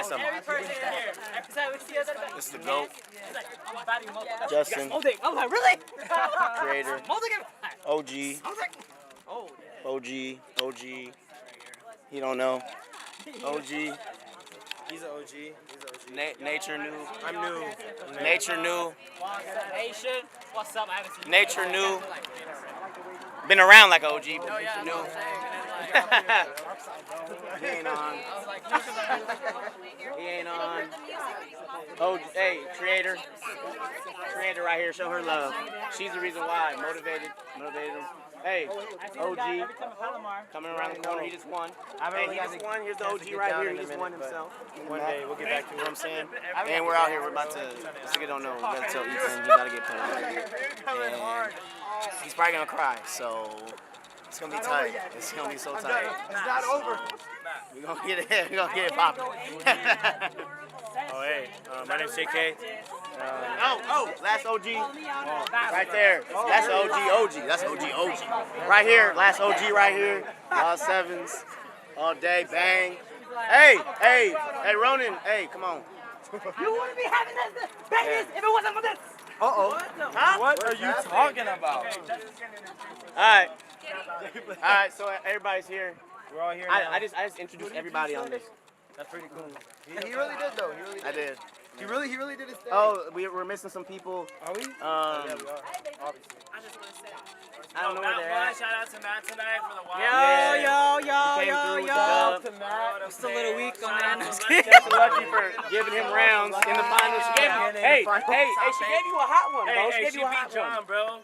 nice of him. Every person in here. This is the GOAT. Justin. Justin. I'm like, really? Creator. OG. Oh, OG. He don't know. OG. He's an OG. Nature new. I'm new. Nature new. Nation. What's up? I haven't seen Nature new. Been around like OG, but new. He ain't on. He ain't on. Oh, hey, creator. Creator right here. Show her love. She's the reason why. Motivated him. Hey, OG. Coming around the corner. He just won. Hey, he just won. Here's the OG right here. He just won himself. One day we'll get back to You know what I'm saying? And we're out here. We're about to. This nigga don't know. We gotta tell Ethan. He gotta get put on. And he's probably gonna cry. So it's gonna be tight. It's gonna be so tight. It's not over. We're gonna get it. We're gonna get it popping. Oh, hey. My name's JK. Last OG. Right there. That's OG. That's OG. Right here. Last OG right here. All sevens. All day. Bang. Hey, Ronan. Hey, come on. You wouldn't be having this babies if it wasn't for this. Huh? What are you talking about? All right. So everybody's here. We're all here I just introduced everybody on this. That's pretty cool. He really did though. I did. He really did his thing. Oh, we're missing some people. Are we? Yeah, we are. Obviously. I don't know where they're at. Shout out to Matt tonight for the wild. Yo. Just a little weak on that. That's lucky for giving him rounds in the finals. She gave him, hey, she gave you a hot one, bro. She gave you a hot John, one. bro.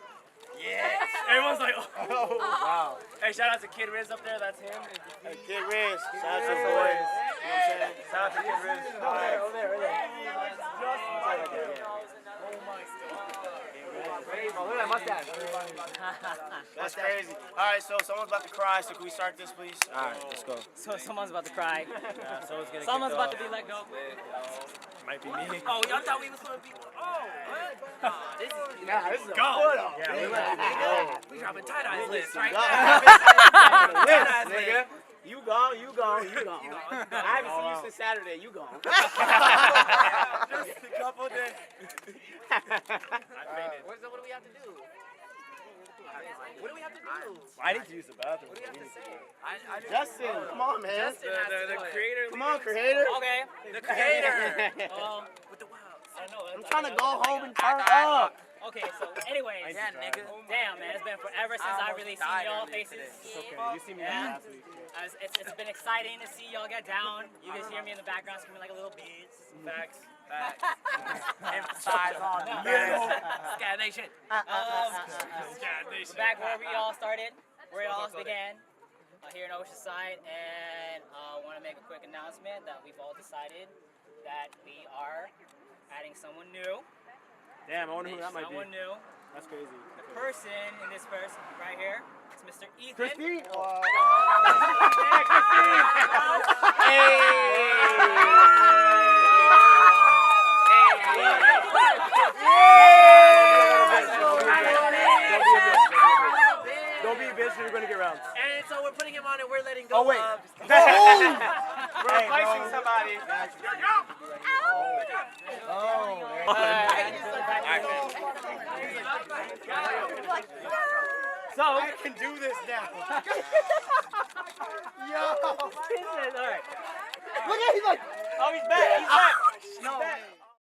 Yeah. Everyone's like, oh. Wow. Hey, shout out to Kid Riz up there. That's him. Hey, Kid Riz. Shout out to the boys. You know what I'm saying? Shout out to Kid Riz. Over there. Oh, look at that mustache. That's crazy. All right, so someone's about to cry, so can we start this, please? All right, let's go. So someone's about to cry. Someone's About to be let go. Might be me. Oh, y'all thought we was going to be. Oh, what? This is a Go. Yeah, We dropping tight eyes list right List, there. nigga. You gone. I haven't seen you since Saturday. You gone. Just a couple days. What do we have to do? What do we have to do? I need to use the bathroom. Justin, come on, man. The creator. Come on, creator. Okay. The creator. With the wilds. I know. I'm trying to go home and turn up. Okay, so anyways, Yeah, nigga. damn man, it's been forever since I really seen y'all faces. Okay, you see me last week. It's been exciting to see y'all get down. You guys hear me in the background screaming like a little bitch. Facts. Emphasize on that. Scat Nation. Scat Nation. Back where we all started, where it all began, here in Oceanside, and I want to make a quick announcement that we've all decided that we are adding someone new. Damn, I wonder who that might be. Someone new. That's crazy. The person in this verse right here is Mr. Ethan. Christine. Don't be a bitch, you're gonna get rounds. And so we're putting him on and we're letting go Oh, wait. of. We're replacing somebody. So I can do this now. All right. Look at him like. Oh, he's back.